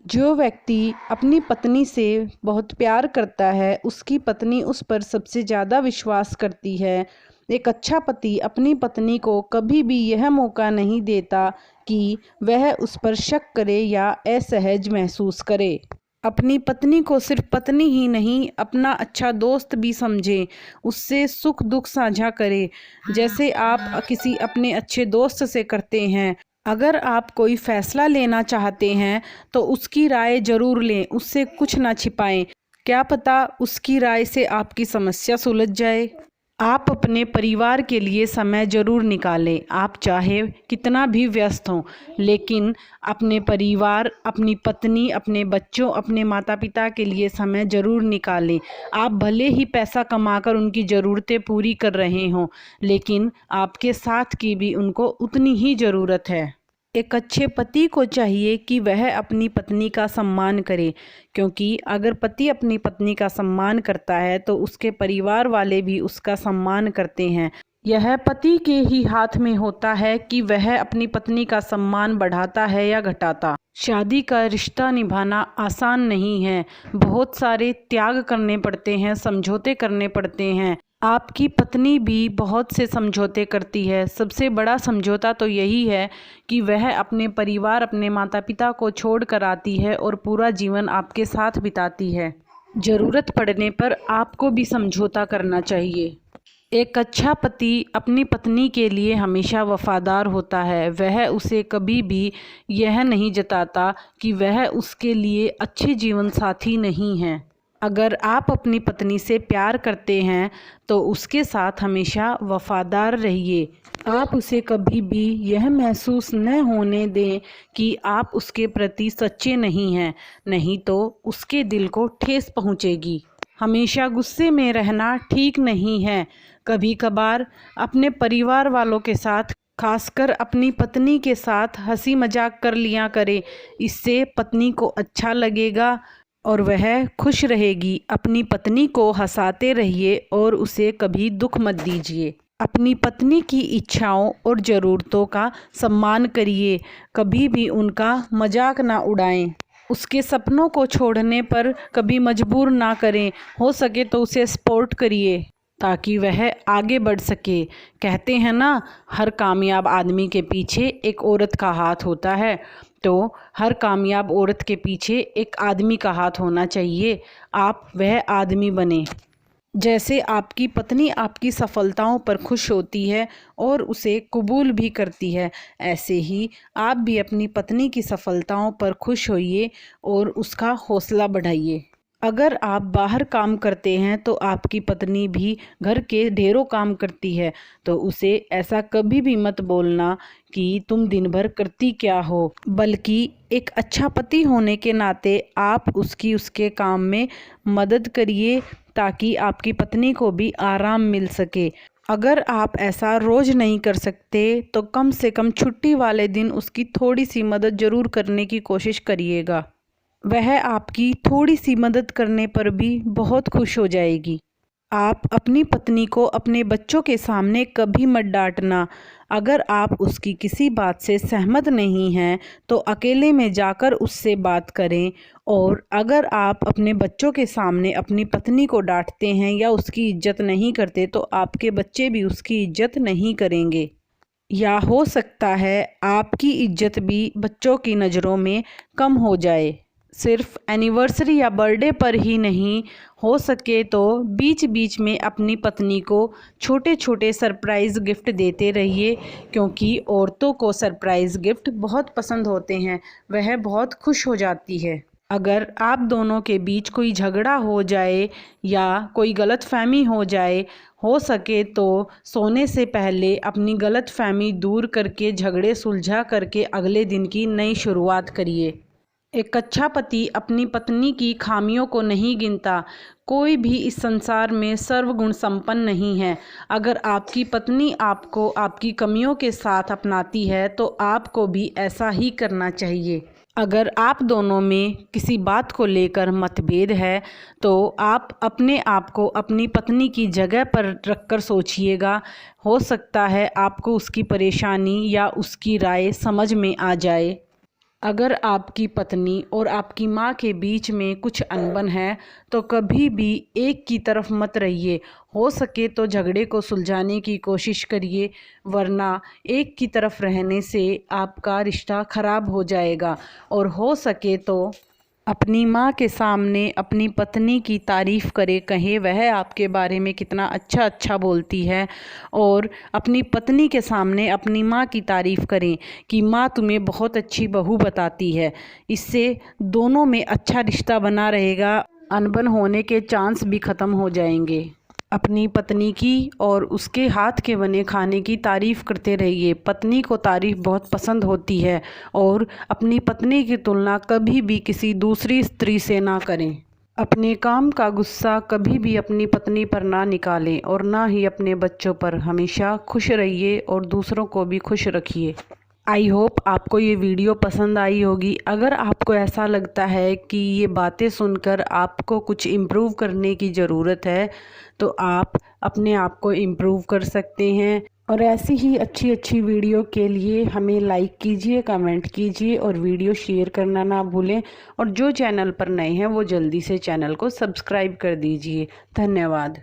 जो व्यक्ति अपनी पत्नी से बहुत प्यार करता है, उसकी पत्नी उस पर सबसे ज़्यादा विश्वास करती है। एक अच्छा पति अपनी पत्नी को कभी भी यह मौका नहीं देता कि वह उस पर शक करे या असहज महसूस करे। अपनी पत्नी को सिर्फ पत्नी ही नहीं, अपना अच्छा दोस्त भी समझे, उससे सुख दुख साझा करे, जैसे आप किसी अपने अच्छे दोस्त से करते हैं। अगर आप कोई फैसला लेना चाहते हैं तो उसकी राय जरूर लें, उससे कुछ ना छिपाएं। क्या पता उसकी राय से आपकी समस्या सुलझ जाए। आप अपने परिवार के लिए समय जरूर निकालें। आप चाहे कितना भी व्यस्त हों, लेकिन अपने परिवार, अपनी पत्नी, अपने बच्चों, अपने माता पिता के लिए समय जरूर निकालें। आप भले ही पैसा कमाकर उनकी ज़रूरतें पूरी कर रहे हों, लेकिन आपके साथ की भी उनको उतनी ही ज़रूरत है। एक अच्छे पति को चाहिए कि वह अपनी पत्नी का सम्मान करे, क्योंकि अगर पति अपनी पत्नी का सम्मान करता है तो उसके परिवार वाले भी उसका सम्मान करते हैं। यह पति के ही हाथ में होता है कि वह अपनी पत्नी का सम्मान बढ़ाता है या घटाता। शादी का रिश्ता निभाना आसान नहीं है, बहुत सारे त्याग करने पड़ते हैं, समझौते करने पड़ते हैं। आपकी पत्नी भी बहुत से समझौते करती है। सबसे बड़ा समझौता तो यही है कि वह अपने परिवार, अपने माता पिता को छोड़ कर आती है और पूरा जीवन आपके साथ बिताती है। ज़रूरत पड़ने पर आपको भी समझौता करना चाहिए। एक अच्छा पति अपनी पत्नी के लिए हमेशा वफादार होता है। वह उसे कभी भी यह नहीं जताता कि वह उसके लिए अच्छे जीवन साथी नहीं है। अगर आप अपनी पत्नी से प्यार करते हैं तो उसके साथ हमेशा वफादार रहिए। आप उसे कभी भी यह महसूस न होने दें कि आप उसके प्रति सच्चे नहीं हैं, नहीं तो उसके दिल को ठेस पहुंचेगी। हमेशा गुस्से में रहना ठीक नहीं है। कभी कभार अपने परिवार वालों के साथ, खासकर अपनी पत्नी के साथ हंसी मजाक कर लिया करें। इससे पत्नी को अच्छा लगेगा और वह खुश रहेगी। अपनी पत्नी को हंसाते रहिए और उसे कभी दुख मत दीजिए। अपनी पत्नी की इच्छाओं और ज़रूरतों का सम्मान करिए, कभी भी उनका मजाक ना उड़ाएं। उसके सपनों को छोड़ने पर कभी मजबूर ना करें। हो सके तो उसे सपोर्ट करिए ताकि वह आगे बढ़ सके। कहते हैं ना, हर कामयाब आदमी के पीछे एक औरत का हाथ होता है, तो हर कामयाब औरत के पीछे एक आदमी का हाथ होना चाहिए। आप वह आदमी बने। जैसे आपकी पत्नी आपकी सफलताओं पर खुश होती है और उसे कबूल भी करती है, ऐसे ही आप भी अपनी पत्नी की सफलताओं पर खुश होइए और उसका हौसला बढ़ाइए। अगर आप बाहर काम करते हैं तो आपकी पत्नी भी घर के ढेरों काम करती है, तो उसे ऐसा कभी भी मत बोलना कि तुम दिन भर करती क्या हो, बल्कि एक अच्छा पति होने के नाते आप उसके काम में मदद करिए ताकि आपकी पत्नी को भी आराम मिल सके। अगर आप ऐसा रोज़ नहीं कर सकते तो कम से कम छुट्टी वाले दिन उसकी थोड़ी सी मदद ज़रूर करने की कोशिश करिएगा। वह आपकी थोड़ी सी मदद करने पर भी बहुत खुश हो जाएगी। आप अपनी पत्नी को अपने बच्चों के सामने कभी मत डांटना। अगर आप उसकी किसी बात से सहमत नहीं हैं तो अकेले में जाकर उससे बात करें। और अगर आप अपने बच्चों के सामने अपनी पत्नी को डांटते हैं या उसकी इज्जत नहीं करते तो आपके बच्चे भी उसकी इज्जत नहीं करेंगे, या हो सकता है आपकी इज्जत भी बच्चों की नज़रों में कम हो जाए। सिर्फ एनिवर्सरी या बर्थडे पर ही नहीं, हो सके तो बीच बीच में अपनी पत्नी को छोटे छोटे सरप्राइज़ गिफ्ट देते रहिए, क्योंकि औरतों को सरप्राइज़ गिफ्ट बहुत पसंद होते हैं, वह बहुत खुश हो जाती है। अगर आप दोनों के बीच कोई झगड़ा हो जाए या कोई गलतफहमी हो सके तो सोने से पहले अपनी गलतफहमी दूर करके, झगड़े सुलझा करके अगले दिन की नई शुरुआत करिए। एक अच्छा पति अपनी पत्नी की खामियों को नहीं गिनता। कोई भी इस संसार में सर्वगुण संपन्न नहीं है। अगर आपकी पत्नी आपको आपकी कमियों के साथ अपनाती है तो आपको भी ऐसा ही करना चाहिए। अगर आप दोनों में किसी बात को लेकर मतभेद है तो आप अपने आप को अपनी पत्नी की जगह पर रखकर सोचिएगा। हो सकता है आपको उसकी परेशानी या उसकी राय समझ में आ जाए। अगर आपकी पत्नी और आपकी माँ के बीच में कुछ अनबन है तो कभी भी एक की तरफ मत रहिए। हो सके तो झगड़े को सुलझाने की कोशिश करिए, वरना एक की तरफ रहने से आपका रिश्ता खराब हो जाएगा। और हो सके तो अपनी माँ के सामने अपनी पत्नी की तारीफ़ करे, कहे वह आपके बारे में कितना अच्छा अच्छा बोलती है, और अपनी पत्नी के सामने अपनी माँ की तारीफ़ करें कि माँ तुम्हें बहुत अच्छी बहू बताती है। इससे दोनों में अच्छा रिश्ता बना रहेगा, अनबन होने के चांस भी ख़त्म हो जाएंगे। अपनी पत्नी की और उसके हाथ के बने खाने की तारीफ़ करते रहिए। पत्नी को तारीफ़ बहुत पसंद होती है, और अपनी पत्नी की तुलना कभी भी किसी दूसरी स्त्री से ना करें। अपने काम का गुस्सा कभी भी अपनी पत्नी पर ना निकालें, और ना ही अपने बच्चों पर। हमेशा खुश रहिए और दूसरों को भी खुश रखिए। आई होप आपको ये वीडियो पसंद आई होगी। अगर आपको ऐसा लगता है कि ये बातें सुनकर आपको कुछ इम्प्रूव करने की ज़रूरत है, तो आप अपने आप को इम्प्रूव कर सकते हैं। और ऐसी ही अच्छी अच्छी वीडियो के लिए हमें लाइक कीजिए, कमेंट कीजिए और वीडियो शेयर करना ना भूलें। और जो चैनल पर नए हैं वो जल्दी से चैनल को सब्सक्राइब कर दीजिए। धन्यवाद।